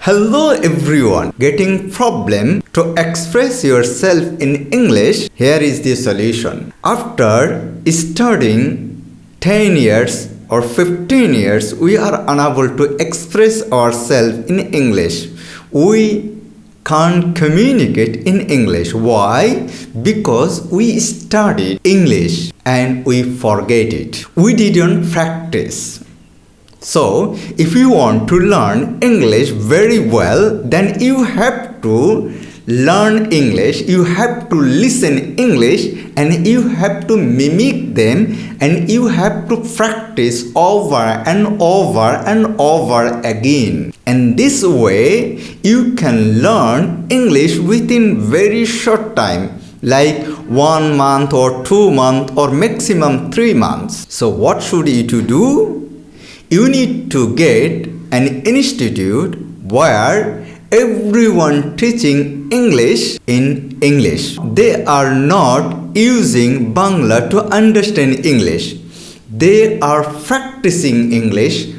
Hello everyone. Getting problem to express yourself in English? Here is the solution. After studying 10 years or 15 years, we are unable to express ourselves in English. We can't communicate in English. Why? Because we studied English and we forget it. We didn't practice. So, if you want to learn English very well, then you have to learn English, you have to listen English, and you have to mimic them, and you have to practice over and over and over again. And this way, you can learn English within very short time, like 1 month or 2 months or maximum 3 months. So what should you do? You need to get an institute where everyone teaching English in English. They are not using Bangla to understand English. They are practicing English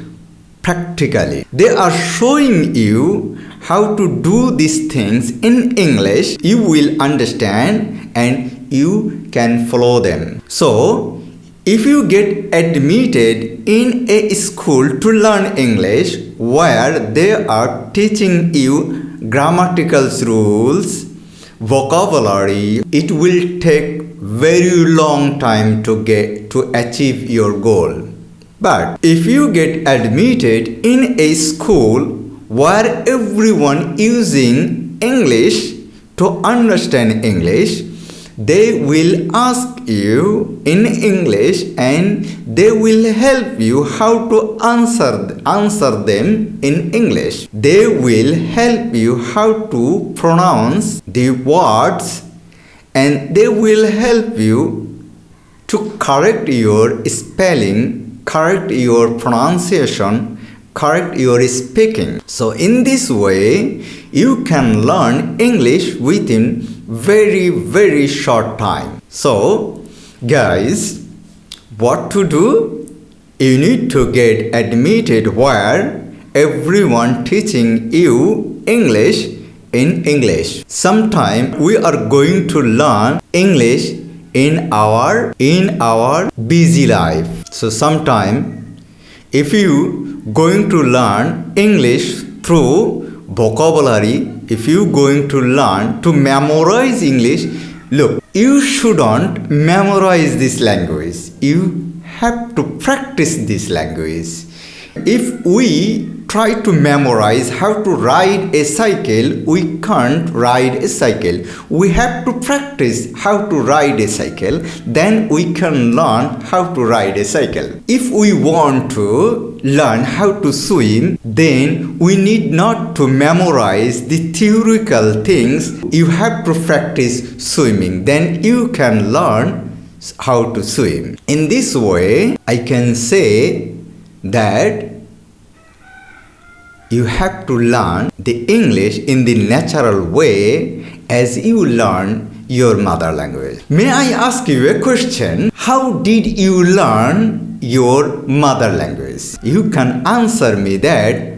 practically. They are showing you how to do these things in English. You will understand and you can follow them. So, if you get admitted in a school to learn English where they are teaching you grammatical rules, vocabulary, it will take very long time to achieve your goal. But if you get admitted in a school where everyone using English to understand English, they will ask you in English and they will help you how to answer them in English. They will help you how to pronounce the words and they will help you to correct your spelling, correct your pronunciation, correct your speaking. So in this way, you can learn English within very short time. So guys, what to do? You need to get admitted where everyone teaching you English in English. Sometime we are going to learn English in our busy life. So sometime if you going to learn English through vocabulary, if you going to learn to memorize English, look, you shouldn't memorize this language. You have to practice this language. If we try to memorize how to ride a cycle, we can't ride a cycle. We have to practice how to ride a cycle, then we can learn how to ride a cycle. If we want to learn how to swim, then we need not to memorize the theoretical things. You have to practice swimming, then you can learn how to swim. In this way, I can say that you have to learn the English in the natural way as you learn your mother language. May I ask you a question? How did you learn your mother language? You can answer me that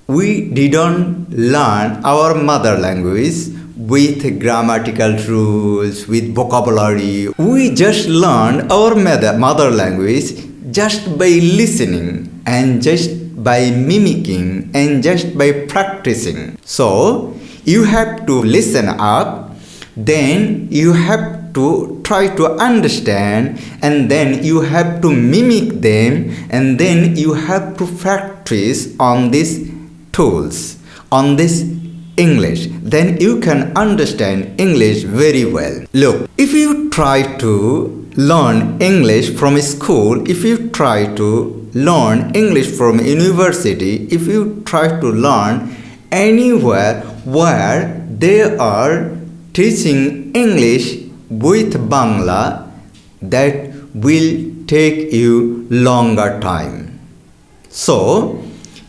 we didn't learn our mother language with grammatical rules, with vocabulary. We just learned our mother language just by listening and just by mimicking and just by practicing. So you have to listen up, then you have to try to understand, and then you have to mimic them, and then you have to practice on these tools, on this English. Then you can understand English very well. Look, if you try to learn English from school, if you try to learn English from university, if you try to learn anywhere where they are teaching English with Bangla, that will take you longer time. So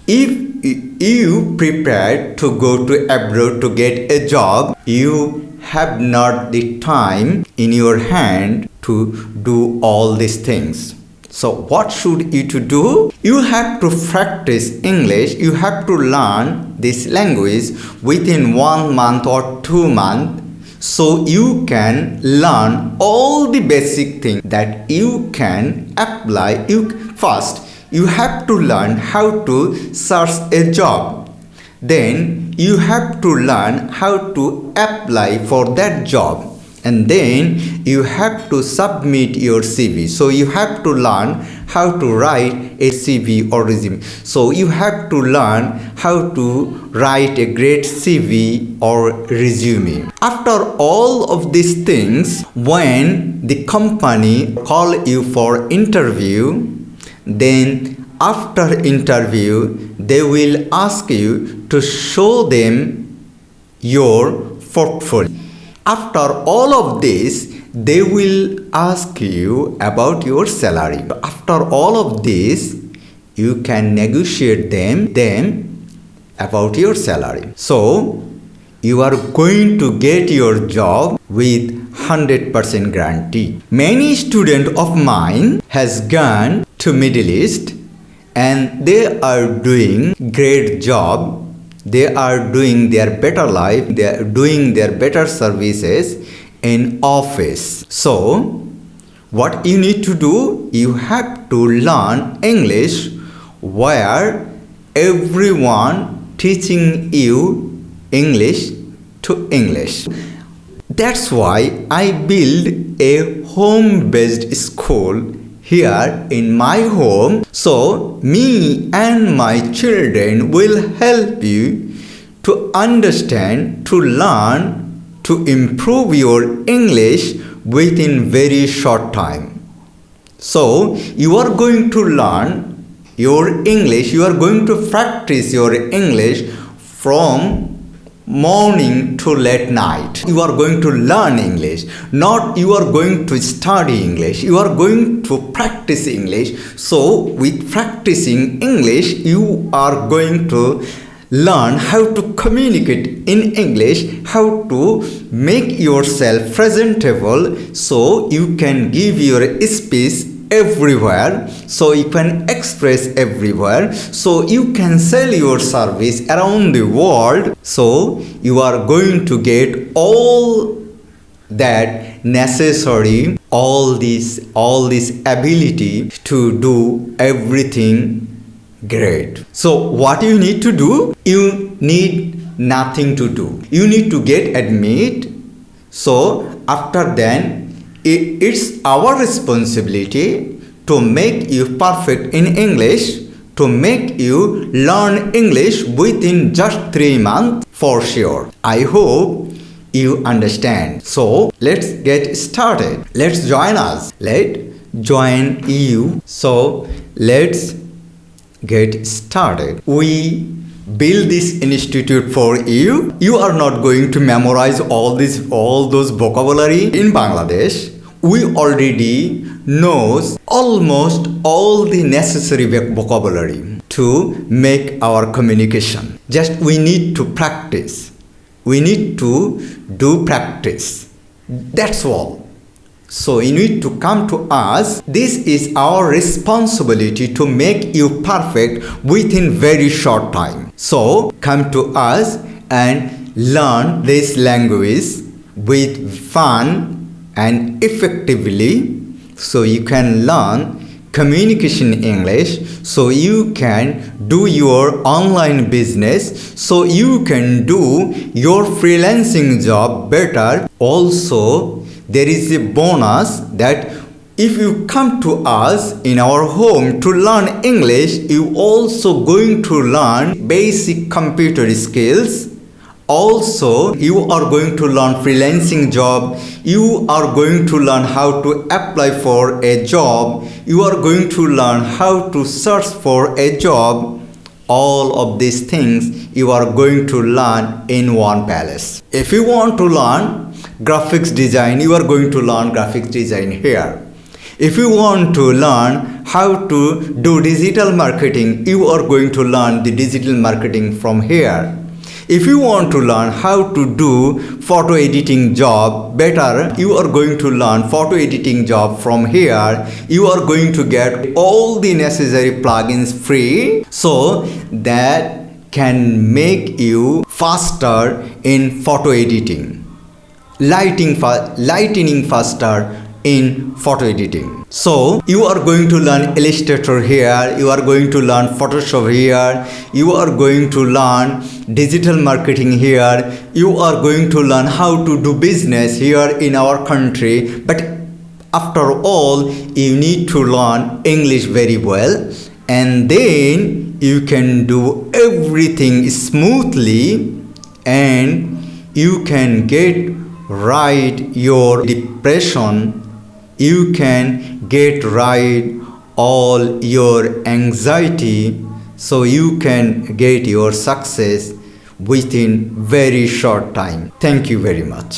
if you prepared to go to abroad to get a job, you have not the time in your hand to do all these things. So what should you to do? You have to practice English. You have to learn this language within 1 month or 2 months. So you can learn all the basic things that you can apply. First, you have to learn how to search a job. Then you have to learn how to apply for that job. And then you have to submit your CV. So you have to learn how to write a CV or resume. So you have to learn how to write a great CV or resume. After all of these things, when the company call you for interview, then after interview, they will ask you to show them your portfolio. After all of this, they will ask you about your salary. After all of this, you can negotiate them about your salary. So, you are going to get your job with 100% guarantee. Many students of mine has gone to Middle East and they are doing great job. They are doing their better life, they are doing their better services in office. So, what you need to do, you have to learn English where everyone teaching you English to English. That's why I build a home-based school here in my home. So me and my children will help you to understand, to learn, to improve your English within very short time. So you are going to learn your English, you are going to practice your English from morning to late night. You are going to learn English, not you are going to study English. You are going to practice English. So with practicing English, you are going to learn how to communicate in English, how to make yourself presentable so you can give your speech everywhere, so you can express everywhere, so you can sell your service around the world. So you are going to get all that necessary, all this ability to do everything great. So what you need to do? You need nothing to do. You need to get admit. So after then, it's our responsibility to make you perfect in English, to make you learn English within just 3 months for sure. I hope you understand. So let's get started. Let's join us. Let's join you. So let's get started. We build this institute for you. You are not going to memorize all those vocabulary in Bangladesh. We already knows almost all the necessary vocabulary to make our communication. Just we need to practice. We need to do practice. That's all. So you need to come to us. This is our responsibility to make you perfect within very short time. So come to us and learn this language with fun and effectively. So you can learn communication English, so you can do your online business, so you can do your freelancing job better. Also, there is a bonus that if you come to us in our home to learn English, you also going to learn basic computer skills. Also, you are going to learn freelancing job. You are going to learn how to apply for a job. You are going to learn how to search for a job. All of these things you are going to learn in one place. If you want to learn graphics design, you are going to learn graphics design here. If you want to learn how to do digital marketing, you are going to learn the digital marketing from here. If you want to learn how to do photo editing job better, you are going to learn photo editing job from here. You are going to get all the necessary plugins free, so that can make you faster in photo editing, lightning faster in photo editing. So you are going to learn Illustrator here, you are going to learn Photoshop here, you are going to learn digital marketing here, you are going to learn how to do business here in our country. But after all, you need to learn English very well, and then you can do everything smoothly, and you can get right your depression, you can get right all your anxiety, so you can get your success within very short time. Thank you very much.